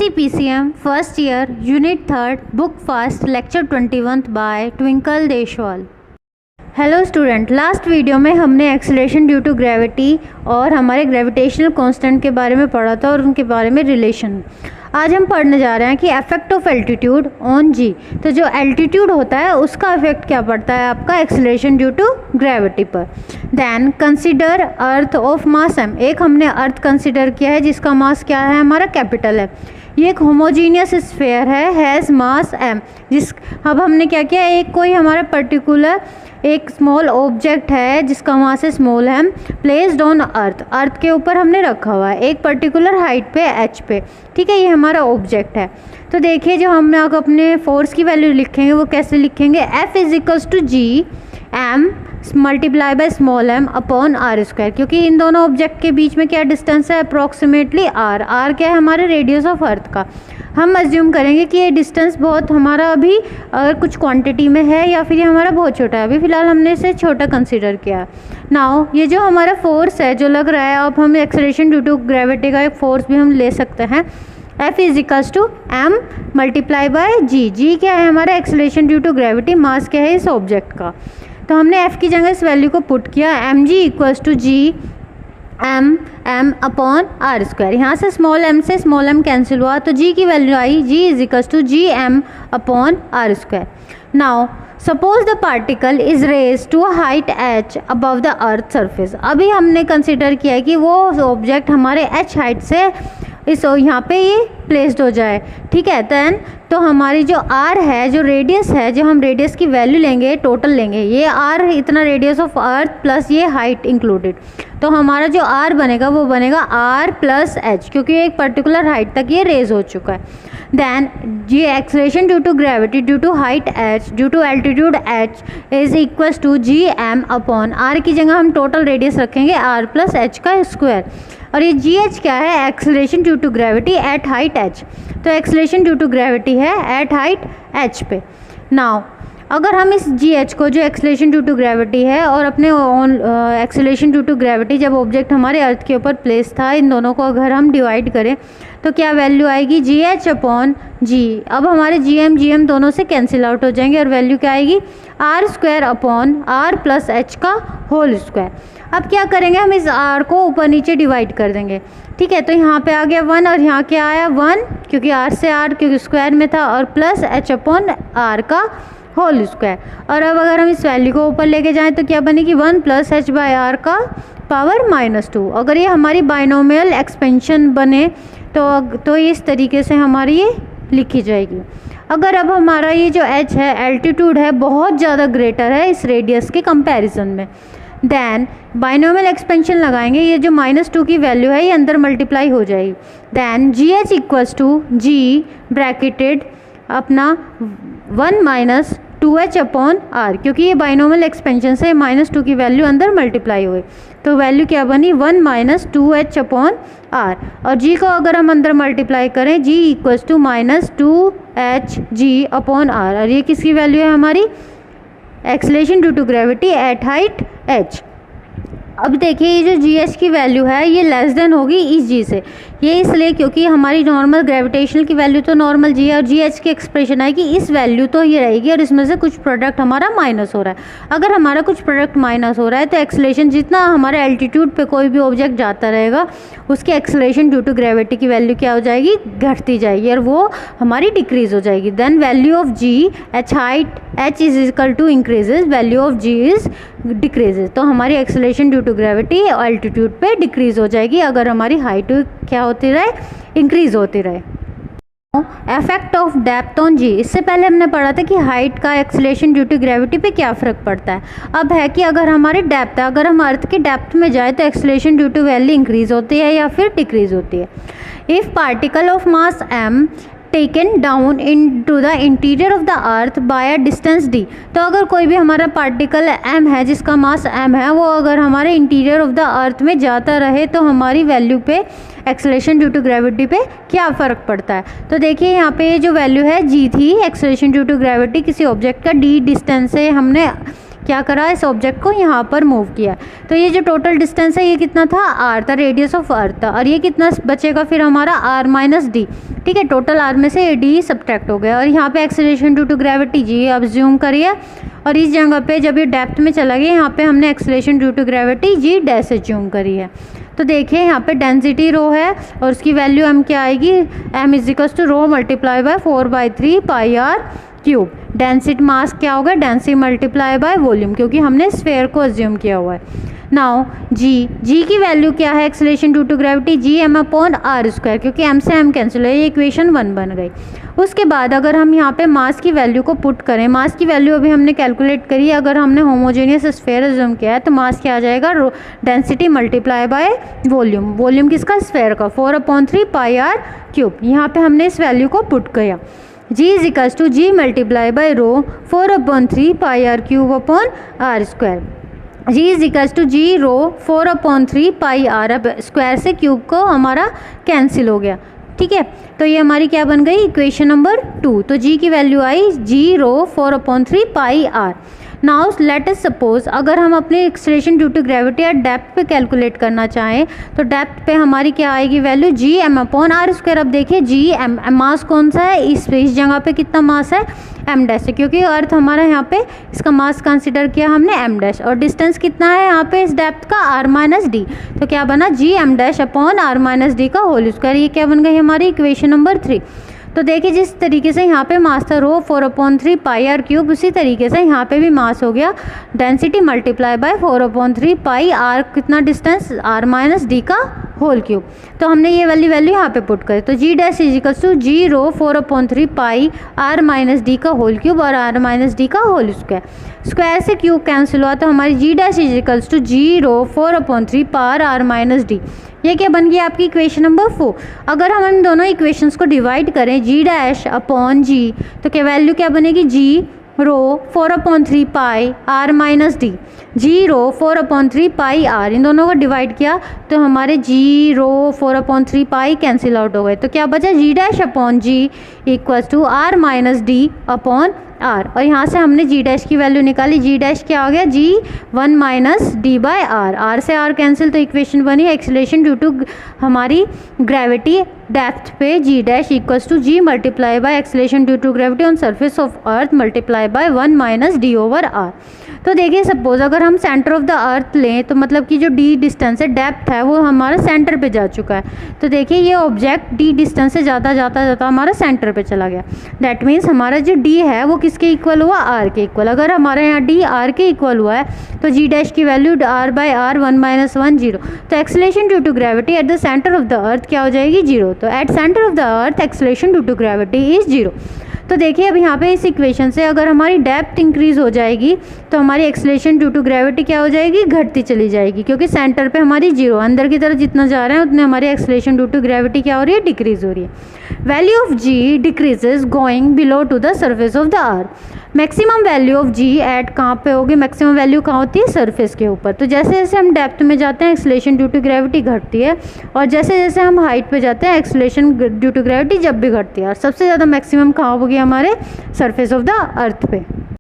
NTPCM first year unit 3 book fast lecture 21 by Twinkle Deshwal. Hello student, last video में हमने acceleration due to gravity और हमारे gravitational constant के बारे में पढ़ा था और उनके बारे में रिलेशन। आज हम पढ़ने जा रहे हैं कि इफेक्ट ऑफ एल्टीट्यूड ऑन जी। तो जो एल्टीट्यूड होता है उसका इफेक्ट क्या पड़ता है आपका एक्सेलरेशन ड्यू टू ग्रेविटी पर। Then consider earth of mass M. एक हमने अर्थ कंसीडर किया है जिसका मास क्या है, हमारा कैपिटल है। ये एक होमोजीनियस स्फीयर है, हैज़ मास एम। अब हमने क्या किया, एक कोई हमारा पर्टिकुलर एक स्मॉल ऑब्जेक्ट है जिसका मास है small M, placed on earth के ऊपर हमने रखा हुआ है एक पर्टिकुलर हाइट पे एच पे। ठीक है, ये हमारा ऑब्जेक्ट है। तो देखिए जो हम अगर अपने फोर्स की वैल्यू लिखेंगे वो कैसे लिखेंगे, F is equals to G M multiply by small M upon R square. क्योंकि इन दोनों ऑब्जेक्ट के बीच में क्या डिस्टेंस है, अप्रॉक्सीमेटली आर क्या है, हमारे रेडियस ऑफ अर्थ का। हम अज्यूम करेंगे कि ये डिस्टेंस बहुत हमारा अभी अगर कुछ क्वांटिटी में है या फिर ये हमारा बहुत छोटा है, अभी फ़िलहाल हमने इसे छोटा कंसीडर किया। नाउ ये जो हमारा फोर्स है जो लग रहा है, अब हम एक्सेलरेशन ड्यू टू ग्रेविटी का एक फोर्स भी हम ले सकते हैं। F is equals to M multiply by G क्या है हमारा acceleration due to gravity, mass क्या है इस ऑब्जेक्ट का। तो हमने F की जगह इस वैल्यू को पुट किया, M G equals to G M upon R square. यहाँ से स्मॉल एम कैंसिल हुआ तो जी की वैल्यू आई, G is equals to G M upon R square. Now suppose the particle is raise to a height h above the earth surface. अभी हमने consider किया है कि वो ऑब्जेक्ट हमारे h हाइट से इस यहाँ पे ये प्लेस्ड हो जाए। ठीक है, देन तो हमारी जो r है, जो रेडियस है, जो हम रेडियस की वैल्यू लेंगे, टोटल लेंगे, ये r इतना रेडियस ऑफ अर्थ प्लस ये हाइट इंक्लूडेड। तो हमारा जो r बनेगा वो बनेगा r प्लस h, क्योंकि एक पर्टिकुलर हाइट तक ये रेज हो चुका है। Then G acceleration due to gravity due to height h due to altitude h is equals to G M upon r की जगह हम टोटल रेडियस रखेंगे r प्लस h का स्क्वायर। और ये जी एच क्या है, acceleration due to gravity at height h। तो एक्सेलरेशन ड्यू टू ग्रेविटी है एट हाइट h पे। नाउ अगर हम इस जी एच को, जो एक्सेलरेशन ड्यू टू ग्रेविटी है, और अपने एक्सेलरेशन ड्यू टू ग्रेविटी जब ऑब्जेक्ट हमारे अर्थ के ऊपर प्लेस था, इन दोनों को अगर हम डिवाइड करें तो क्या वैल्यू आएगी, जी एच अपॉन जी। अब हमारे जी एम दोनों से कैंसिल आउट हो जाएंगे और वैल्यू क्या आएगी, R square upon R plus H का होल स्क्वायर। अब क्या करेंगे, हम इस आर को ऊपर नीचे डिवाइड कर देंगे। ठीक है, तो यहाँ पे आ गया 1 और यहाँ क्या आया 1, क्योंकि आर से आर क्योंकि स्क्वायर में था, और प्लस एच अपॉन आर का होल स्क्वायर। और अब अगर हम इस वैल्यू को ऊपर लेके जाएं तो क्या बनेगी, 1 प्लस एच बाय आर का पावर -2। अगर ये हमारी बाइनोमियल एक्सपेंशन बने तो इस तरीके से हमारी ये लिखी जाएगी। अगर अब हमारा ये जो h है, एल्टीट्यूड है, बहुत ज़्यादा ग्रेटर है इस रेडियस के कंपैरिजन में, देन बाइनोमियल एक्सपेंशन लगाएंगे, ये जो -2 की वैल्यू है ये अंदर मल्टीप्लाई हो जाएगी। Then G H equals to G bracketed अपना 1 माइनस 2h अपॉन आर, क्योंकि ये बाइनोमियल एक्सपेंशन से -2 की वैल्यू अंदर मल्टीप्लाई हुई, तो वैल्यू क्या बनी 1 माइनस 2h अपॉन आर। और जी को अगर हम अंदर मल्टीप्लाई करें, G equals to -2h G upon R, और ये किसकी वैल्यू है हमारी, acceleration due to gravity at height h। अब देखिए ये जो जी एच की वैल्यू है ये लेस देन होगी इस जी से, ये इसलिए क्योंकि हमारी नॉर्मल ग्रेविटेशनल की वैल्यू तो नॉर्मल जी है, और जी एच की एक्सप्रेशन आएगी इस वैल्यू तो ये रहेगी, और इसमें से कुछ प्रोडक्ट हमारा माइनस हो रहा है। अगर हमारा कुछ प्रोडक्ट माइनस हो रहा है तो एक्सेलरेशन, जितना हमारे एल्टीट्यूड पे कोई भी ऑब्जेक्ट जाता रहेगा उसकी एक्सेलरेशन ड्यू टू ग्रेविटी की वैल्यू क्या हो जाएगी, घटती जाएगी, और वो हमारी डिक्रीज हो जाएगी। Then value of G H height h is equal to increases, value of G is decreases. तो हमारी acceleration due to gravity altitude पे डिक्रीज हो जाएगी अगर हमारी हाइट क्या होती रहे, इंक्रीज होती रहे। इफेक्ट ऑफ डेप्थ ऑन जी। इससे पहले हमने पढ़ा था कि हाइट का एक्सेलरेशन ड्यू टू ग्रेविटी पे क्या फ़र्क पड़ता है। अब है कि अगर हमारी डेप्थ है, अगर हम अर्थ के डेप्थ में जाए तो acceleration due to value increase होती है या फिर डिक्रीज होती है। If particle of mass m taken down in to the interior of the earth by a distance d। तो अगर कोई भी हमारा पार्टिकल m है जिसका मास m है, वो अगर हमारे इंटीरियर ऑफ द अर्थ में जाता रहे तो हमारी वैल्यू पे एक्सेलरेशन ड्यू टू ग्रेविटी पे क्या फ़र्क पड़ता है। तो देखिए यहाँ पे जो वैल्यू है g थी, एक्सेलरेशन ड्यू टू ग्रेविटी किसी ऑब्जेक्ट का d डिस्टेंस से हमने क्या करा, इस ऑब्जेक्ट को यहाँ पर मूव किया। तो ये जो टोटल डिस्टेंस है ये कितना था, आर था, रेडियस ऑफ अर्थ था। और ये कितना बचेगा फिर हमारा, आर माइनस डी। ठीक है, टोटल आर में से डी सब्ट्रैक्ट हो गया। और यहाँ पे एक्सेलरेशन ड्यू टू ग्रेविटी जी, अब ज्यूम करिए। और इस जगह पे जब ये डेप्थ में चला गया, यहाँ पे हमने acceleration due to gravity G dash assume करी है। तो देखिए यहाँ पे डेंसिटी रो है और उसकी वैल्यू एम क्या आएगी, M is equals to rho multiply by 4/3 pi R cube. Density mass क्या होगा, डेंसिटी मल्टीप्लाई बाय वॉल्यूम, क्योंकि हमने स्फेयर को अज्यूम किया हुआ है। नाउ जी की वैल्यू क्या है, acceleration due to gravity G M upon R square, क्योंकि एम से एम कैंसिल है, ये इक्वेशन 1 बन गई। उसके बाद अगर हम यहाँ पे मास की वैल्यू को पुट करें, मास की वैल्यू अभी हमने कैलकुलेट करी, अगर हमने होमोजेनियस स्फेयर अज्यूम किया है तो मास क्या आ जाएगा, density multiply by volume. Volume किसका, स्फेयर का, 4/3 पाई आर क्यूब। यहाँ पे हमने इस वैल्यू को पुट किया, G is equals to G multiply by rho 4/3 pi R cube upon R square. G is equals to G rho 4/3 pi R, अब square से क्यूब को हमारा कैंसिल हो गया। ठीक है, तो ये हमारी क्या बन गई, इक्वेशन नंबर 2। तो जी की वैल्यू आई G rho 4/3 pi R. Now let us suppose अगर हम अपने एक्सेलरेशन ड्यू टू ग्रेविटी या डेप्थ पे कैलकुलेट करना चाहें तो डेप्थ पे हमारी क्या आएगी value, G M upon R square. अब देखिए जी एम, मास कौन सा है, इस जगह पे कितना मास है, एम डैश है, क्योंकि अर्थ हमारा यहाँ पे इसका मास कंसिडर किया हमने एम डैश। और डिस्टेंस कितना है यहाँ पे इस डेप्थ का, आर माइनस डी। तो क्या बना, G M dash upon R minus D का होल स्क्वायर। ये क्या बन गई हमारी इक्वेशन नंबर 3। तो देखिए जिस तरीके से यहाँ पे मास था रो 4/3 पाई आर क्यूब, उसी तरीके से यहाँ पे भी मास हो गया density multiply by 4/3 pi R, कितना डिस्टेंस, आर माइनस डी का होल क्यूब। तो हमने ये वाली वैल्यू यहाँ पे पुट करी, तो G dash is equals to G rho 4/3 pi R minus D का होल क्यूब और आर माइनस डी का होल स्क्वायर। स्क्वायर से क्यूब कैंसिल हुआ तो हमारी G dash is equals to G rho 4/3 pi R minus D. ये क्या बन गया आपकी इक्वेशन नंबर 4। अगर हम इन दोनों इक्वेशंस को डिवाइड करें जी डैश अपॉन जी, तो क्या वैल्यू क्या बनेगी, G rho 4/3 pi R minus D, G rho 4/3 pi R, इन दोनों को डिवाइड किया तो हमारे जी रो 4/3 पाई कैंसिल आउट हो गए। तो क्या बचा, G dash upon G equals to R minus D upon R. और यहाँ से हमने जी डैश की वैल्यू निकाली, जी डैश क्या हो गया, G 1 minus D by R, R से आर कैंसिल, तो इक्वेशन बनी एक्सेलरेशन ड्यू टू हमारी ग्रेविटी डेप्थ पे G dash equals to G multiply by acceleration due to gravity on surface of earth multiply by 1 minus D over R. तो देखिए suppose अगर हम centre of the अर्थ लें तो मतलब कि जो डी डिस्टेंस है, डेप्थ है, वो हमारा सेंटर पे जा चुका है। तो देखिए ये ऑब्जेक्ट डी डिस्टेंस से जाता हमारा सेंटर पे चला गया। दैट मीन्स हमारा जो डी है वो किसके इक्वल हुआ, आर के इक्वल। अगर हमारे यहाँ डी आर के इक्वल हुआ है तो जी डैश की value R by R 1 minus 1 0। तो acceleration due to gravity at the centre of the earth क्या हो जाएगी, 0। तो at centre of the earth acceleration due to gravity is 0। तो देखिए अब यहाँ पे इस इक्वेशन से अगर हमारी डेप्थ इंक्रीज हो जाएगी तो हमारी एक्सेलरेशन ड्यू टू ग्रेविटी क्या हो जाएगी, घटती चली जाएगी, क्योंकि सेंटर पे हमारी 0, अंदर की तरफ जितना जा रहे हैं उतने हमारी एक्सेलरेशन ड्यू टू ग्रेविटी क्या हो रही है, डिक्रीज हो रही है। Value of G decreases going below to the surface of the earth. Maximum value of G at कहाँ पे होगी, मैक्सिमम वैल्यू कहाँ होती है, सरफेस के ऊपर। तो जैसे जैसे हम डेप्थ में जाते हैं एक्सेलरेशन ड्यू टू ग्रेविटी घटती है, और जैसे जैसे हम हाइट पे जाते हैं एक्सेलरेशन ड्यू टू ग्रेविटी जब भी घटती है। और सबसे ज़्यादा मैक्सिमम कहाँ होगी, हमारे सरफेस ऑफ द अर्थ पे।